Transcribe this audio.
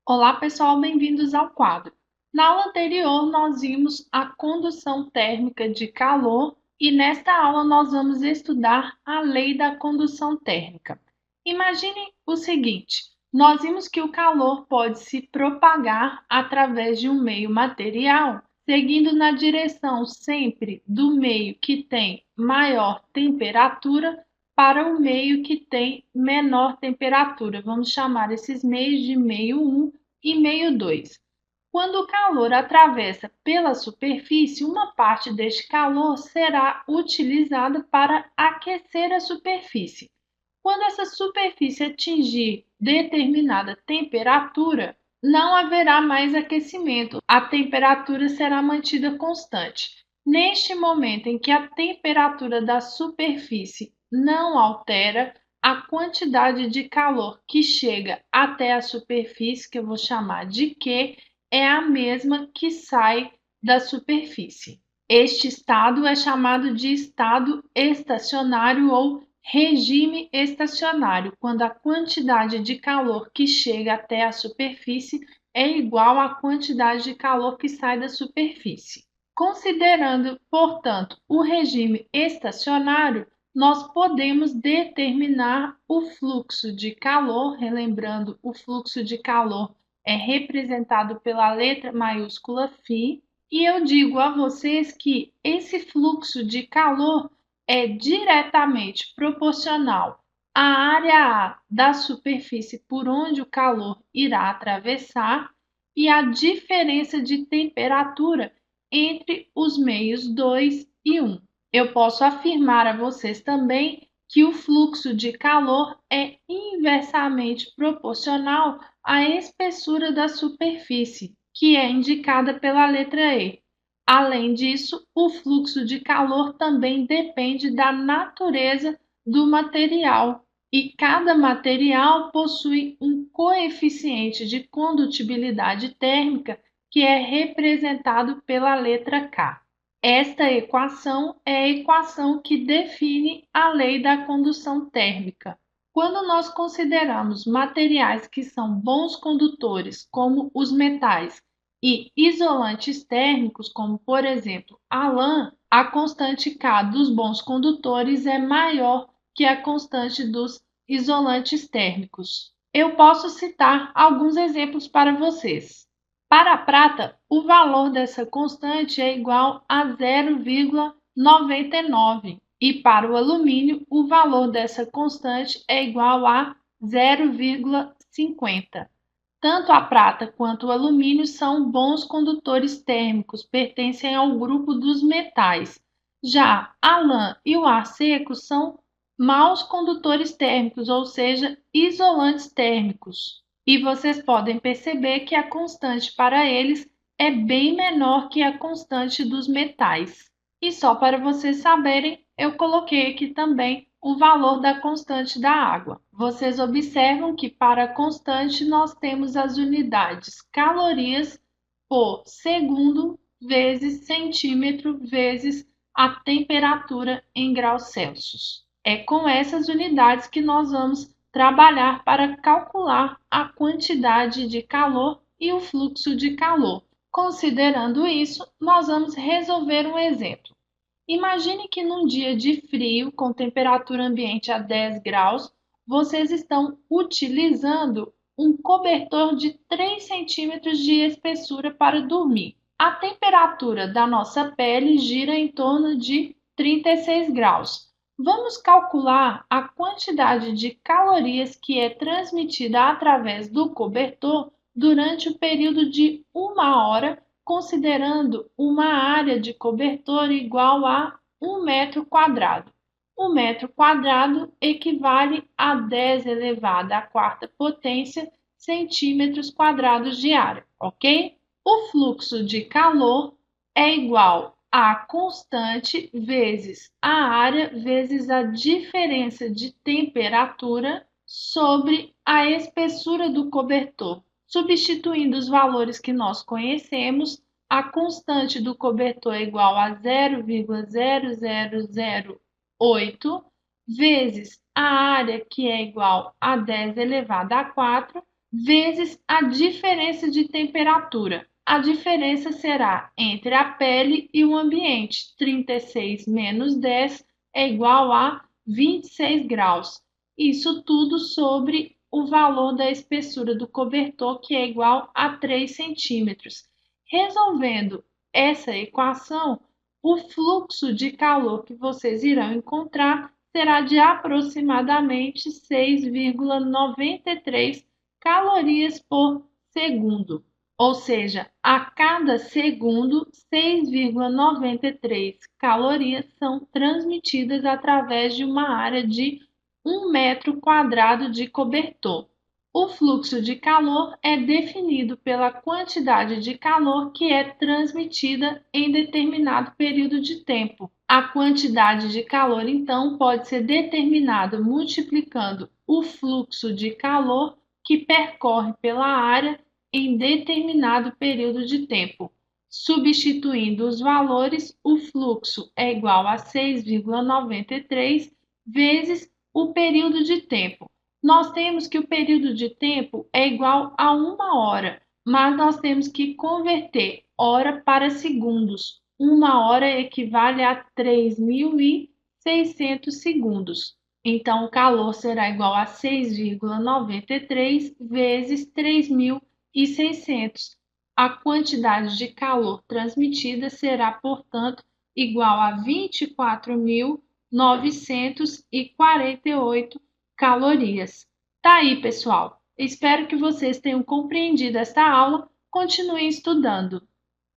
Olá, pessoal, bem-vindos ao quadro. Na aula anterior, nós vimos a condução térmica de calor e nesta aula nós vamos estudar a lei da condução térmica. Imagine o seguinte: nós vimos que o calor pode se propagar através de um meio material, seguindo na direção sempre do meio que tem maior temperatura para o meio que tem menor temperatura. Vamos chamar esses meios de meio 1 e meio 2. Quando o calor atravessa pela superfície, uma parte deste calor será utilizada para aquecer a superfície. Quando essa superfície atingir determinada temperatura, não haverá mais aquecimento, a temperatura será mantida constante. Neste momento em que a temperatura da superfície não altera, a quantidade de calor que chega até a superfície, que eu vou chamar de Q, é a mesma que sai da superfície. Este estado é chamado de estado estacionário ou regime estacionário, quando a quantidade de calor que chega até a superfície é igual à quantidade de calor que sai da superfície. Considerando, portanto, o regime estacionário, nós podemos determinar o fluxo de calor, relembrando, o fluxo de calor é representado pela letra maiúscula φ, e eu digo a vocês que esse fluxo de calor é diretamente proporcional à área A da superfície por onde o calor irá atravessar e à diferença de temperatura entre os meios 2 e 1. Eu posso afirmar a vocês também que o fluxo de calor é inversamente proporcional à espessura da superfície, que é indicada pela letra E. Além disso, o fluxo de calor também depende da natureza do material, e cada material possui um coeficiente de condutibilidade térmica que é representado pela letra K. Esta equação é a equação que define a lei da condução térmica. Quando nós consideramos materiais que são bons condutores, como os metais, e isolantes térmicos, como por exemplo a lã, a constante K dos bons condutores é maior que a constante dos isolantes térmicos. Eu posso citar alguns exemplos para vocês. Para a prata, o valor dessa constante é igual a 0,99 e para o alumínio, o valor dessa constante é igual a 0,50. Tanto a prata quanto o alumínio são bons condutores térmicos, pertencem ao grupo dos metais. Já a lã e o ar seco são maus condutores térmicos, ou seja, isolantes térmicos. E vocês podem perceber que a constante para eles é bem menor que a constante dos metais. E só para vocês saberem, eu coloquei aqui também o valor da constante da água. Vocês observam que para a constante nós temos as unidades calorias por segundo vezes centímetro vezes a temperatura em graus Celsius. É com essas unidades que nós vamos trabalhar para calcular a quantidade de calor e o fluxo de calor. Considerando isso, nós vamos resolver um exemplo. Imagine que num dia de frio, com temperatura ambiente a 10 graus, vocês estão utilizando um cobertor de 3 centímetros de espessura para dormir. A temperatura da nossa pele gira em torno de 36 graus. Vamos calcular a quantidade de calorias que é transmitida através do cobertor durante o período de 1 hora, considerando uma área de cobertor igual a 1 metro quadrado. 1 metro quadrado equivale a 10 elevado à quarta potência centímetros quadrados de área, ok? O fluxo de calor é igual a constante vezes a área vezes a diferença de temperatura sobre a espessura do cobertor. Substituindo os valores que nós conhecemos, a constante do cobertor é igual a 0,0008 vezes a área, que é igual a 10 elevado a 4, vezes a diferença de temperatura. A diferença será entre a pele e o ambiente. 36 menos 10 é igual a 26 graus. Isso tudo sobre o valor da espessura do cobertor, que é igual a 3 centímetros. Resolvendo essa equação, o fluxo de calor que vocês irão encontrar será de aproximadamente 6,93 calorias por segundo, ou seja, a cada segundo, 6,93 calorias são transmitidas através de uma área de 1 metro quadrado de cobertor. O fluxo de calor é definido pela quantidade de calor que é transmitida em determinado período de tempo. A quantidade de calor, então, pode ser determinada multiplicando o fluxo de calor que percorre pela área em determinado período de tempo. Substituindo os valores, o fluxo é igual a 6,93 vezes o período de tempo. Nós temos que o período de tempo é igual a 1 hora, mas nós temos que converter hora para segundos. 1 hora equivale a 3.600 segundos. Então, o calor será igual a 6,93 vezes 3.600. A quantidade de calor transmitida será, portanto, igual a 24.948 calorias. Tá aí, pessoal. Espero que vocês tenham compreendido esta aula. Continuem estudando.